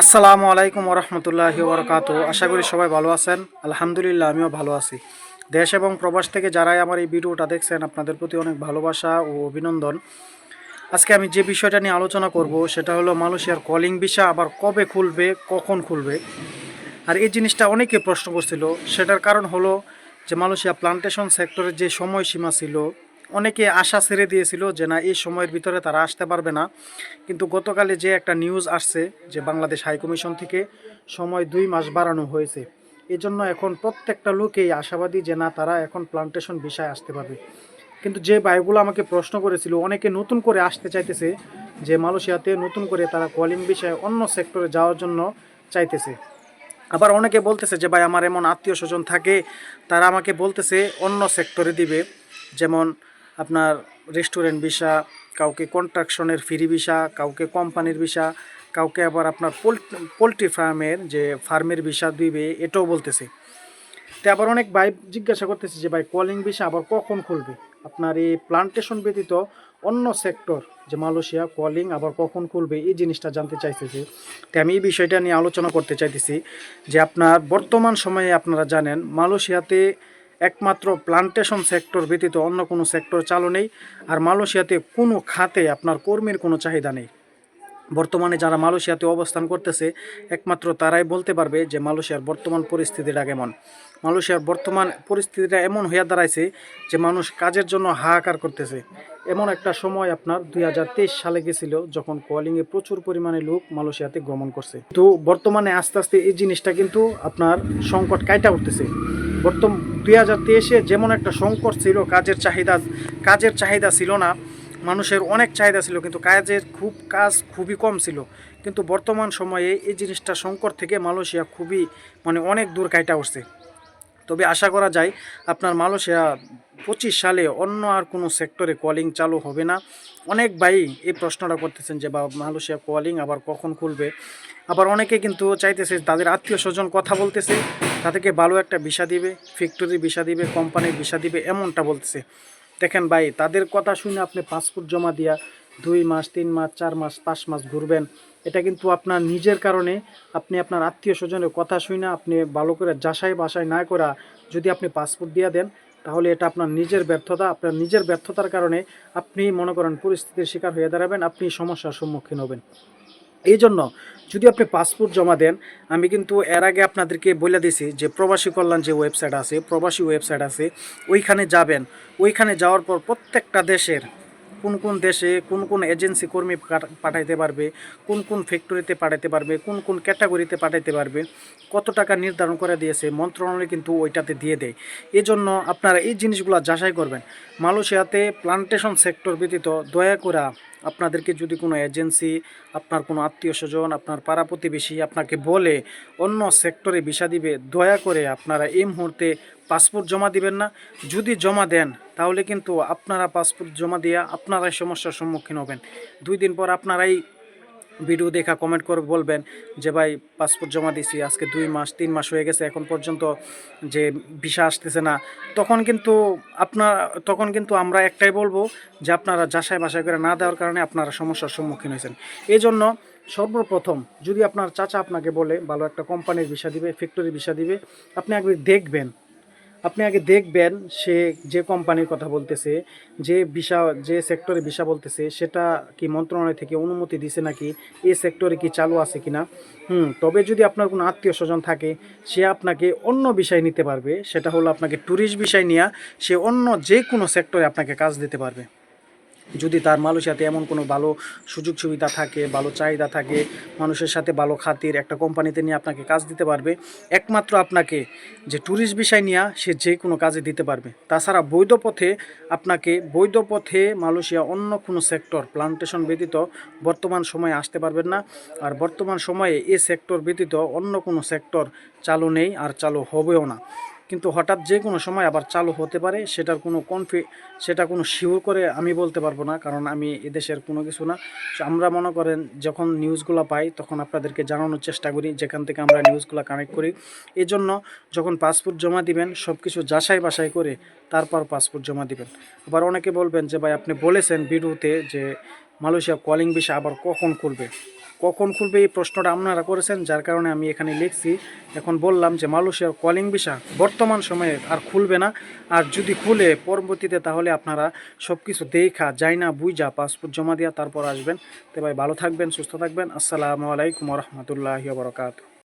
আসসালামু আলাইকুম ওরহমতুল্লাহি ওবরকাত। আশা করি সবাই ভালো আছেন। আলহামদুলিল্লাহ, আমিও ভালো আছি। দেশ এবং প্রবাস থেকে যারাই আমার এই ভিডিওটা দেখছেন, আপনাদের প্রতি অনেক ভালোবাসা ও অভিনন্দন। আজকে আমি যে বিষয়টা নিয়ে আলোচনা করব সেটা হলো মালয়েশিয়ার কলিং ভিসা আবার কবে খুলবে, কখন খুলবে। আর এই জিনিসটা অনেকে প্রশ্ন করছিল। সেটার কারণ হলো যে মালয়েশিয়া প্লান্টেশন সেক্টরের যে সময়সীমা ছিল, অনেকে আশা ছেড়ে দিয়েছিল যে না, এই সময়ের ভিতরে তারা আসতে পারবে না। কিন্তু গতকালে যে একটা নিউজ আসছে যে বাংলাদেশ হাইকমিশন থেকে সময় 2 মাস বাড়ানো হয়েছে। এই জন্য এখন প্রত্যেকটা লোকেই আশাবাদী যে না, তারা এখন প্লান্টেশন ভিসায় আসতে পারবে। কিন্তু যে ভাইগুলো আমাকে প্রশ্ন করেছিল, অনেকে নতুন করে আসতে চাইতেছে, যে মালয়েশিয়াতে নতুন করে তারা কলিং বিষয়ে অন্য সেক্টরে যাওয়ার জন্য চাইতেছে। আবার অনেকে বলতেছে যে ভাই, আমার এমন আত্মীয় স্বজন থাকে, তারা আমাকে বলতেছে অন্য সেক্টরে দিবে, যেমন আপনার রেস্টুরেন্ট ভিসা, কাউকে কন্ট্রাকশনের ফ্রি ভিসা, কাউকে কোম্পানির ভিসা, কাউকে আবার আপনার পোলট্রি ফার্মের যে ফার্মের ভিসা দিবে, এটাও বলতেছে। তো আবার অনেক ভাই জিজ্ঞাসা করতেছে যে ভাই, কলিং ভিসা আবার কখন খুলবে, আপনার এই প্লান্টেশন ব্যতীত অন্য সেক্টর যে মালয়েশিয়া কলিং আবার কখন খুলবে, এই জিনিসটা জানতে চাইতেছি। তো আমি এই বিষয়টা নিয়ে আলোচনা করতে চাইতেছি যে আপনার বর্তমান সময়ে আপনারা জানেন মালয়েশিয়াতে একমাত্র প্লান্টেশন সেক্টর ব্যতীত অন্য কোনো সেক্টর চালু নেই। আর মালয়েশিয়াতে কোনো খাতে আপনার কর্মীর কোনো চাহিদা নেই। বর্তমানে যারা মালয়েশিয়াতে অবস্থান করতেছে, একমাত্র তারাই বলতে পারবে যে মালয়েশিয়ার বর্তমান পরিস্থিতিটা কেমন। মালয়েশিয়ার বর্তমান পরিস্থিতিটা এমন হয়ে দাঁড়াইছে যে মানুষ কাজের জন্য হাহাকার করতেছে। এমন একটা সময় আপনার 2023 সালে গেছিল, যখন কলিংয়ে প্রচুর পরিমাণে লোক মালয়েশিয়াতে গমন করছে। তো বর্তমানে আস্তে আস্তে এই জিনিসটা কিন্তু আপনার সংকট কাইটা উঠতেছে। বর্তমান 2023-এ যেমন একটা সংকট ছিল, কাজের চাহিদা ছিল না, মানুষের অনেক চাহিদা ছিল, কিন্তু কাজ খুবই কম ছিল। কিন্তু বর্তমান সময়ে এই জিনিসটা সংকট থেকে মালয়েশিয়া খুবই অনেক দূর কাইটা উঠছে। তবে আশা করা যায় আপনার মালয়েশিয়া 25 সালে অন্য আর কোনো সেক্টরে কলিং চালু হবে না। অনেক ভাই এই প্রশ্নটা করতেছেন যে বা মালয়েশিয়া কলিং আবার কখন খুলবে। আবার অনেকে কিন্তু চাইতেছে, তাদের আত্মীয় স্বজন কথা বলতেছে, তাদেরকে ভালো একটা ভিসা দিবে, ফ্যাক্টরি ভিসা দিবে, কোম্পানির ভিসা দিবে, এমনটা বলতেছে। দেখেন ভাই, তাদের কথা শুনে আপনি পাসপোর্ট জমা দিয়া 2 মাস, 3 মাস, 4 মাস, 5 মাস ঘুরবেন, এটা কিন্তু আপনার নিজের কারণে। আপনি আপনার আত্মীয় স্বজনের কথা শুনে আপনি ভালো করে যাচাই বাছাই না করা যদি আপনি পাসপোর্ট দিয়ে দেন, তাহলে এটা আপনার নিজের ব্যর্থতা। আপনার নিজের ব্যর্থতার কারণে আপনি মনে করেন পরিস্থিতির শিকার হয়ে দাঁড়াবেন, আপনি সমস্যার সম্মুখীন হবেন। এই জন্য যদি আপনি পাসপোর্ট জমা দেন, আমি কিন্তু এর আগে আপনাদেরকে বলে দিছি যে প্রবাসী কল্যাণ যে ওয়েবসাইট আছে, প্রবাসী ওয়েবসাইট আছে, ওইখানে যাবেন। ওইখানে যাওয়ার পর প্রত্যেকটা দেশের কোন কোন দেশে কোন কোন এজেন্সি কর্মী পাঠাইতে পারবে, কোন কোন ফ্যাক্টরিতে পাঠাইতে পারবে, কোন কোন ক্যাটাগরিতে পাঠাইতে পারবে, কত টাকা নির্ধারণ করে দিয়েছে মন্ত্রণালয়, কিন্তু ওইটাতে দিয়ে দেয়। এই জন্য আপনারা এই জিনিসগুলো যাচাই করবেন। মালয়েশিয়াতে প্লান্টেশন সেক্টর ব্যতীত দয়া করে আপনাদেরকে যদি কোনো এজেন্সি, আপনার কোনো আত্মীয় স্বজন, আপনার পাড়া প্রতিবেশী আপনাকে বলে অন্য সেক্টরে ভিসা দিবে, দয়া করে আপনারা এই মুহূর্তে পাসপোর্ট জমা দিবেন না। যদি জমা দেন, তাহলে কিন্তু আপনারা পাসপোর্ট জমা দিয়ে আপনারাই সমস্যার সম্মুখীন হবেন। 2 দিন পর আপনারাই ভিডিও দেখা কমেন্ট করে বলবেন যে ভাই, পাসপোর্ট জমা দিছি, আজকে 2 মাস 3 মাস হয়ে গেছে, এখন পর্যন্ত যে ভিসা আসতেছে না। তখন কিন্তু তখন কিন্তু আমরা একটাই বলবো যে আপনারা যাচাই বাছাই করে না দেওয়ার কারণে আপনারা সমস্যার সম্মুখীন হয়েছেন। এই জন্য সর্বপ্রথম, যদি আপনার চাচা আপনাকে বলে ভালো একটা কোম্পানির ভিসা দিবে, ফ্যাক্টরি ভিসা দিবে, আপনি আগে দেখবেন সে যে কোম্পানির কথা বলতেছে, যে সেক্টরে ভিসা বলতেছে, সেটা কি মন্ত্রণালয় থেকে অনুমতি দিছে নাকি, এই সেক্টরে কি চালু আছে কিনা। তবে যদি আপনার কোনো আত্মীয় স্বজন থাকে, সে আপনাকে অন্য বিষয় নিতে পারবে, সেটা হলো আপনাকে ট্যুরিস্ট বিষয় নিয়ে সে অন্য যে কোনো সেক্টরে আপনাকে কাজ দিতে পারবে। যদি তার মালয়েশিয়াতে এমন কোনো ভালো সুযোগ সুবিধা থাকে, ভালো চাহিদা থাকে, মানুষের সাথে ভালো খাতির, একটা কোম্পানিতে নিয়ে আপনাকে কাজ দিতে পারবে, একমাত্র আপনাকে যে ট্যুরিস্ট বিষয় নিয়ে সে যে কোনো কাজে দিতে পারবে। তাছাড়া বৈধ পথে মালয়েশিয়া অন্য কোনো সেক্টর প্লান্টেশন ব্যতীত বর্তমান সময়ে আসতে পারবেন না। আর বর্তমান সময়ে এই সেক্টর ব্যতীত অন্য কোনো সেক্টর চালু নেই, আর চালু হবেও না। কিন্তু হঠাৎ যে কোনো সময় আবার চালু হতে পারে, সেটা কোনো শিওর করে আমি বলতে পারবো না, কারণ আমি এদেশের কোনো কিছু না। আমরা মনে করেন যখন নিউজগুলো পাই, তখন আপনাদেরকে জানানোর চেষ্টা করি, যেখান থেকে আমরা নিউজগুলো কানেক্ট করি। এই জন্য যখন পাসপোর্ট জমা দিবেন, সব কিছু যাচাই বাছাই করে তারপর পাসপোর্ট জমা দিবেন। আবার অনেকে বলবেন যে ভাই, আপনি বলেছেন ভিডিওতে যে মালয়েশিয়া কলিং ভিসা আবার কখন খুলবে। কখন খুলবে এই প্রশ্নটা আপনারা করেছেন, যার কারণে আমি এখানে লিখছি। এখন বললাম যে মালয়েশিয়ার কলিং ভিসা বর্তমান সময়ে আর খুলবে না, আর যদি খুলে পরবর্তীতে তাহলে আপনারা সব কিছু দেখা যাই না বুঝা পাসপোর্ট জমা দিয়া তারপর আসবেন। তো ভাই ভালো থাকবেন, সুস্থ থাকবেন। আসসালামু আলাইকুম রহমতুল্লাহি ওয়া বারাকাতুহু।